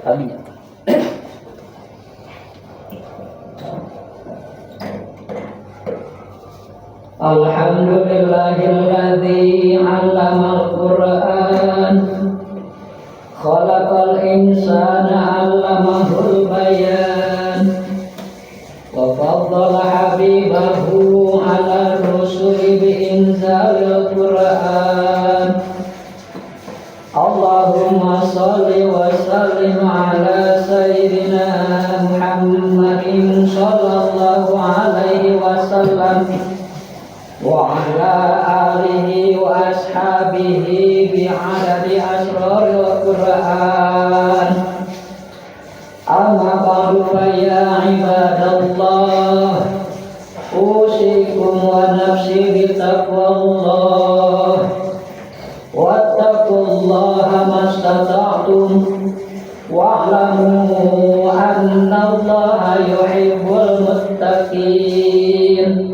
Amin. Alhamdulillahilladzi 'allamal Qur'an khalaqal insana 'allamahul bayan wa faddala habibahu 'ala rusuli bi inzalil Qur'an. Allahumma shalli wa sallim 'ala sayyidina Muhammadin sallallahu alaihi wasallam wa ala alihi wa ashabihi bi'adadi asraril Qur'an. Amma ba'du fa ya ibadallah, usikum wa nafsi bitaqwallah, wattaqullaha mastata'tum wa'lamu annallaha yuhibbul muttaqin.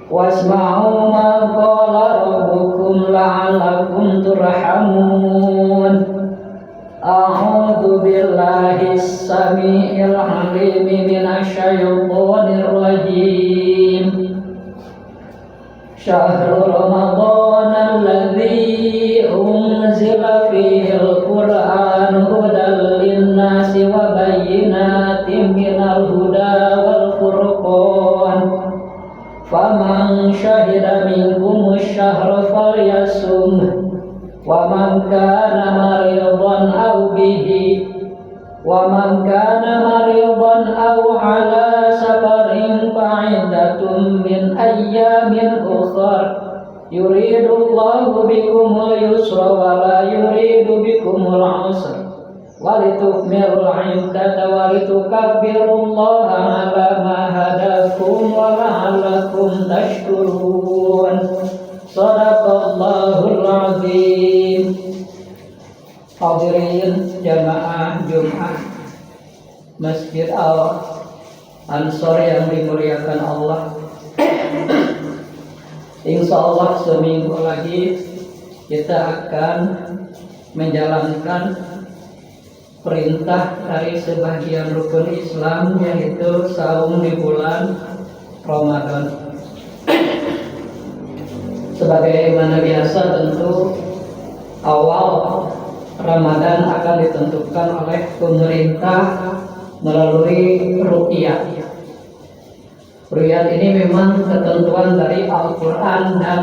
Wasma'u ma qala rabbukum la'allakum turhamun. A'udzu billahi as-sami'il 'alim minasyaitonir rajim. Syahrul Ramadan alladzi unzila fihil Qur'an hudan lin-nasi wa bayyinatin minal huda wal furqan. Faman syahida minkum asy-syahra falyasum wa man kana maridan aw bihi wa man kana maridan aw ala safarin fa'iddatun min ayyamin ukhra. Yuridullahu bikumul yusra wa la yuridu bikumul usra walitukmilul 'iddata walitukabbirullaha 'ala ma hadakum wa la'allakum tashkurun. Shadaqallahul 'azim. Hadirin jamaah Jumat Masjid Al-Ansor yang dimuliakan Allah. Insya Allah seminggu lagi kita akan menjalankan perintah dari sebagian rukun Islam, yaitu saum di bulan Ramadan. Sebagaimana biasa, tentu awal Ramadan akan ditentukan oleh pemerintah melalui ruqyah. Ruqyah ini memang ketentuan dari Al-Quran dan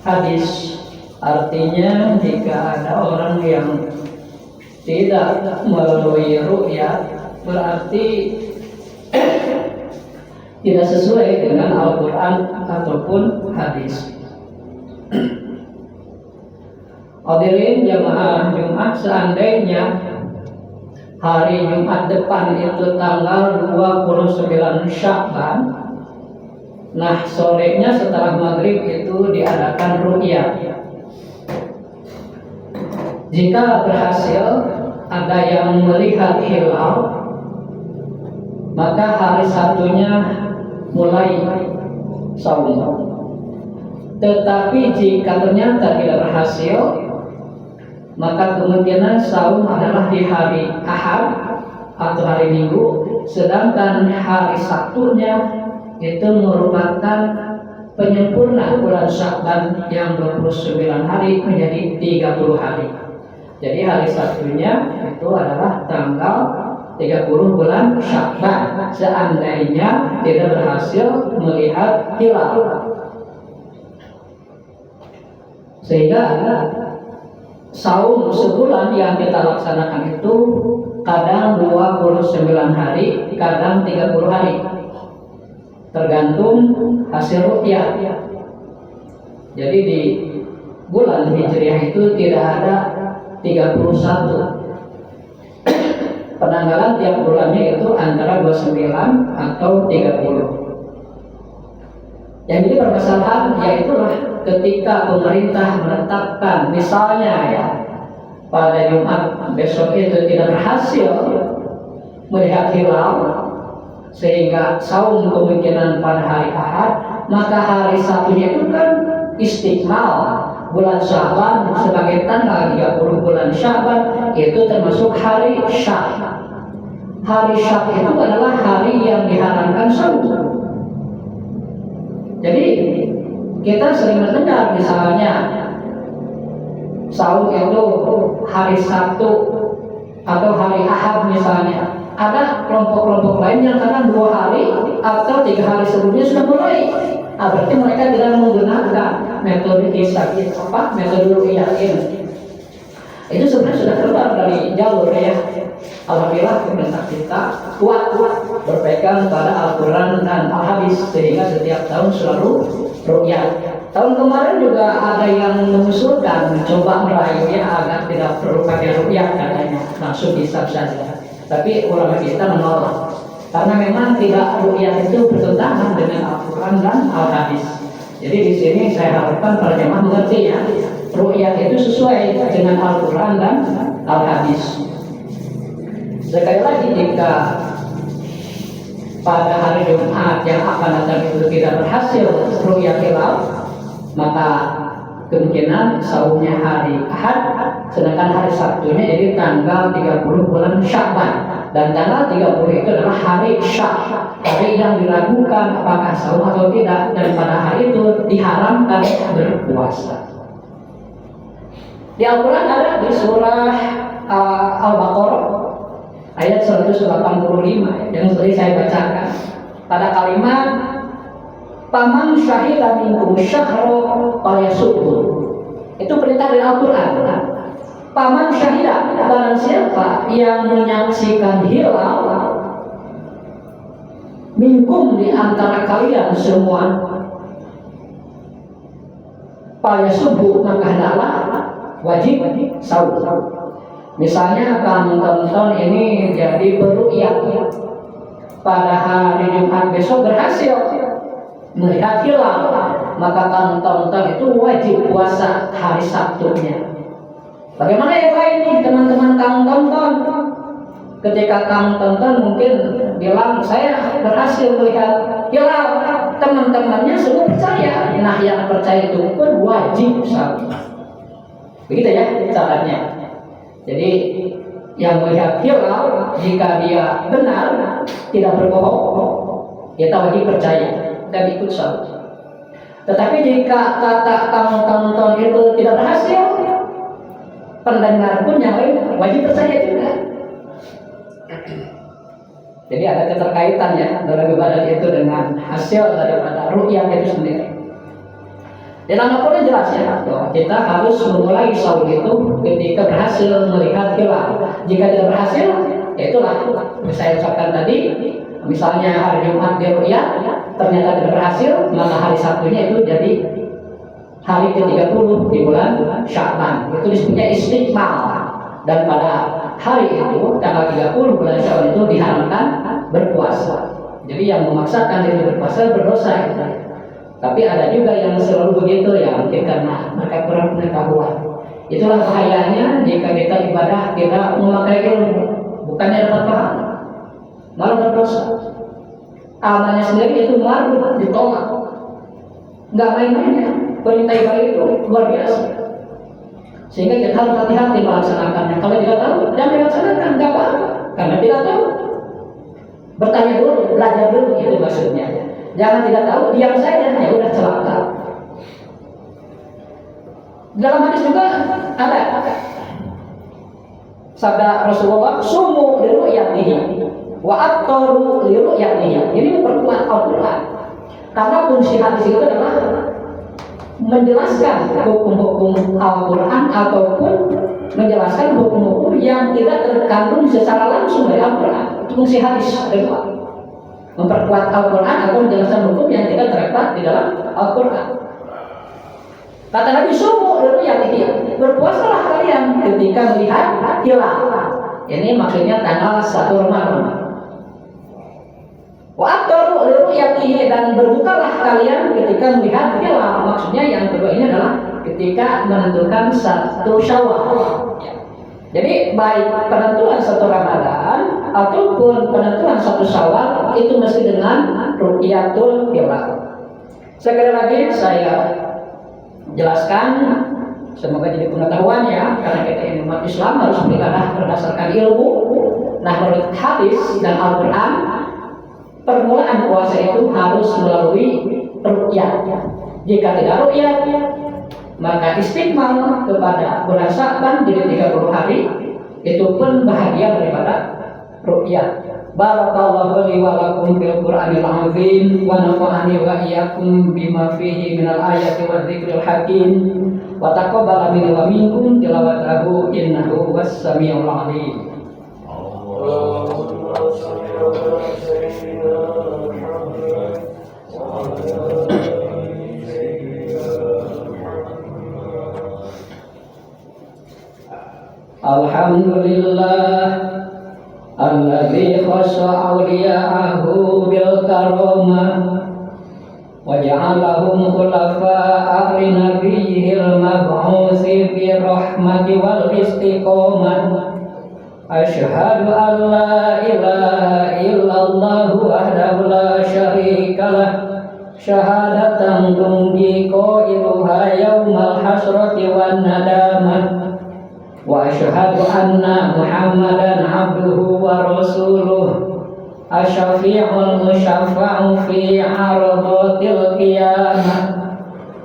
hadis. Artinya jika ada orang yang tidak melalui ruqyah, berarti tidak sesuai dengan Al-Quran ataupun hadis. Hadirin jamaah Jumat, seandainya hari Jumat depan itu tanggal 29 Sya'ban, nah sorenya setelah maghrib itu diadakan ruqyah. Jika berhasil ada yang melihat hilal, maka hari satunya mulai saum. Tetapi jika ternyata tidak berhasil, maka kemungkinan saum adalah di hari Ahad atau hari Minggu, sedangkan hari Sabtunya itu merupakan penyempurna bulan Sya'ban yang 29 hari menjadi 30 hari. Jadi hari Sabtunya itu adalah tanggal 30 bulan Sya'ban, seandainya tidak berhasil melihat hilal. Sehingga saum sebulan yang kita laksanakan itu kadang 29 hari, kadang 30 hari, tergantung hasil ruqyah. Jadi di bulan Hijriah itu tidak ada 31. Penanggalan tiap bulannya itu antara 29 atau 30. Yang jadi permasalahan yaitulah ketika pemerintah menetapkan, misalnya ya, pada Jumat besok itu tidak berhasil melihat hilal, sehingga saum kemungkinan pada hari Ahad, maka hari Sabtunya itu kan istiqmal, bulan Sya'ban sebagai tanggal 30 bulan Sya'ban itu termasuk hari Syak. Hari Syak itu adalah hari yang diharamkan saum. Jadi kita sering mendengar misalnya saum itu hari Sabtu atau hari Ahad misalnya. Ada kelompok-kelompok lain yang kadang 2 hari atau 3 hari sebelumnya sudah mulai. Berarti mereka tidak menggunakan metode metode ru'yah ini. Itu sebenarnya sudah keluar dari jalur ya. Alhamdulillah pemerintah kita kuat berpegang pada Al-Quran dan Al-Hadis sehingga setiap tahun selalu ru'yah. Tahun kemarin juga ada yang mengusulkan mencoba meraihnya agar tidak perlu pakai ru'yah katanya, langsung hisab saja. Tapi ulama kita menolak karena memang tidak ru'yah itu bertentangan dengan Al-Quran dan Al-Hadis. Jadi di sini saya harapkan para jemaah mengerti ya, ru'yah itu sesuai dengan Al-Quran dan Al-Hadis. Sekali lagi, jika pada hari Jumat yang akan datang itu tidak berhasil ru'yah hilal, maka kemungkinan saumnya hari Ahad, sedangkan hari Sabtunya jadi tanggal 30 bulan Sya'ban. Dan tanggal 30 itu adalah hari Syak, hari yang diragukan apakah saum atau tidak, dan pada hari itu diharamkan berpuasa. Di Al-Quran ada di surah Al-Baqarah ayat 185 yang tadi saya bacakan. Pada kalimat paman syahida minkum syahra falyasubhu. Itu perintah dari Al-Quran. Paman syahida, barang siapa yang menyaksikan hilal minkum di antara kalian semua, falyasubhu, maka hendaklah wajib saum. Misalnya kamu tonton ini jadi beru'yah pada hari Jumat besok berhasil melihat hilal, maka kamu tonton itu wajib puasa hari Sabtunya. Bagaimana yang lain teman-teman kamu tonton? Ketika kamu tonton mungkin bilang saya berhasil melihat hilal, teman-temannya semua percaya. Nah, yang percaya itu pun wajib saum. Begitu ya caranya. Jadi yang melihat hilal, jika dia benar tidak berbohong, kita wajib percaya dan ikut saum. Tetapi jika kata kamu tonton itu tidak berhasil, pendengar pun yang lain wajib percaya juga. Jadi ada keterkaitan ya dalam ibadah itu dengan hasil daripada ru'yah itu sendiri. Di dalam Al-Quran jelas ya bahwa kita harus memulai saum itu ketika berhasil melihat hilal. Jika tidak berhasil, ya itulah saya ucapkan tadi. Misalnya hari Jumat di ru'yah ternyata tidak berhasil, maka hari Sabtunya itu jadi hari ke-30 di bulan Sya'ban. Itu disebutnya istiqmal. Dan pada hari itu tanggal 30 bulan Sya'ban itu diharamkan berpuasa. Jadi yang memaksakan diri berpuasa berdosa itu. Tapi ada juga yang selalu begitu ya, mungkin karena mereka kurang pengetahuan. Itulah bahayanya jika kita ibadah tidak memakai ilmu, bukannya dapat pahala, malah berdosa. Amalnya sendiri itu malu ditolak. Nggak main-main ya, perintah ibadah itu luar biasa. Sehingga kita harus hati-hati melaksanakannya. Kalau tidak tahu, jangan dilaksanakan, nggak apa-apa, karena tidak tahu. Bertanya dulu, belajar dulu, itu maksudnya. Jangan tidak tahu, diam saja, ya udah celaka. Dalam hadis juga ada sabda Rasulullah, sumu li ru'yatihi wa aqtaru li ru'yatihi. Ini memperkuat Al-Quran. Karena fungsi hadis itu adalah menjelaskan hukum-hukum Al-Quran ataupun menjelaskan hukum-hukum yang tidak terkandung secara langsung dari Al-Quran. Itu fungsi hadis adalah memperkuat Al-Quran atau menjelaskan hukum yang tidak terdapat di dalam Al-Quran. Kata Nabi, sumu li ru'yatihi, berpuasalah kalian ketika melihat hilal. Ini maksudnya tanggal 1 Ramadan. Wa aqtaru li ru'yatihi, dan berbukalah kalian ketika melihat hilal. Maksudnya yang kedua ini adalah ketika menentukan 1 Syawal. Jadi baik penentuan 1 Ramadan ataupun penentuan 1 Syawal itu mesti dengan ru'yatul hilal. Sekali lagi saya jelaskan Semoga jadi pengetahuan ya, karena kita ini umat Islam harus beribadah berdasarkan ilmu. Nah, menurut hadis dan Al-Quran, permulaan puasa itu harus melalui ru'yah. Jika tidak ru'yah, maka istiqmal kepada bulan Sya'ban jadi 30 hari, itu pun bahagia daripada ru'yah. Barakallahu li wa lakum fil Qur'anil azim wa nafa'ani wa iyyakum bima fihi minal ayati wa dzikril hakim wa taqabbala minni wa minkum tilawatahu innahu was-sami'ul 'alim. Allahumma shalli 'ala sayyidina Muhammad wa 'ala ali sayyidina Muhammad. Alhamdulillah alladzi khassa awliya'ahu bil karamah wa ja'alahum khulafa'a li nabiyyil mab'utsi bi rahmati wal istiqamah. Asyhadu an la ilaha illallah wahdahu la syarika lah syahadatan tunji qailuha yaumal hasrati wan nadamah. Wa asyhadu anna Muhammadan abduhu wa rasuluh asy-syafi'ul musyaffa'u fi 'aradatil qiyamah.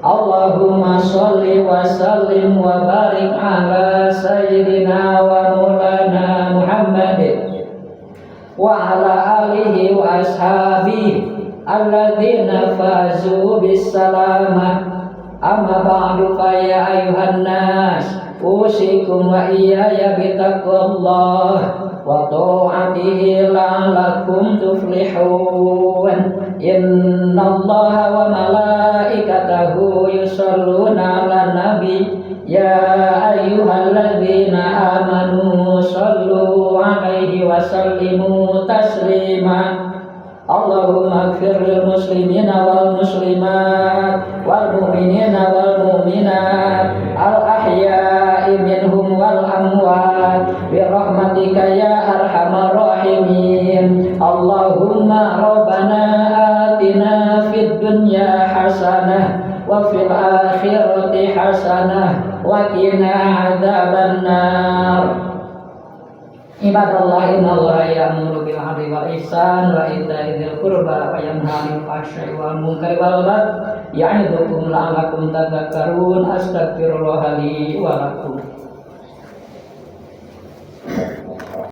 Allahumma sholli wa sallim wa barik ala sayyidina wa maulana Muhammad wa ala alihi wa ashabihi alladzina fazu bis salamah. Amma ba'du fa ya ayyuhan nas usikum wa iyaya bitaqwallah wa ta'atihi la'allakum tuflihun. Innallaha wa malaikatahu yusholluna 'alan nabi ya ayyuhalladzina amanu shollu 'alaihi wa sallimu taslima. Allahumma ighfir lil muslimina wal muslimat wal mu'minina wal mu'minat al ahya'i minhum wal amwat bi rahmatika ya arhamar rahimin. Allahumma rabbana atina fid dunya hasanah wa fil akhirati hasanah wa qina adzabannar. Ibadallah innallaha ya'muru bil 'adli wal ihsan wa ita'i dzil qurba wa yanha 'anil fahsya'i wal munkari wal baghi ya'idukum la'allakum tadhakkarun. Astaghfirullah li wa lakum.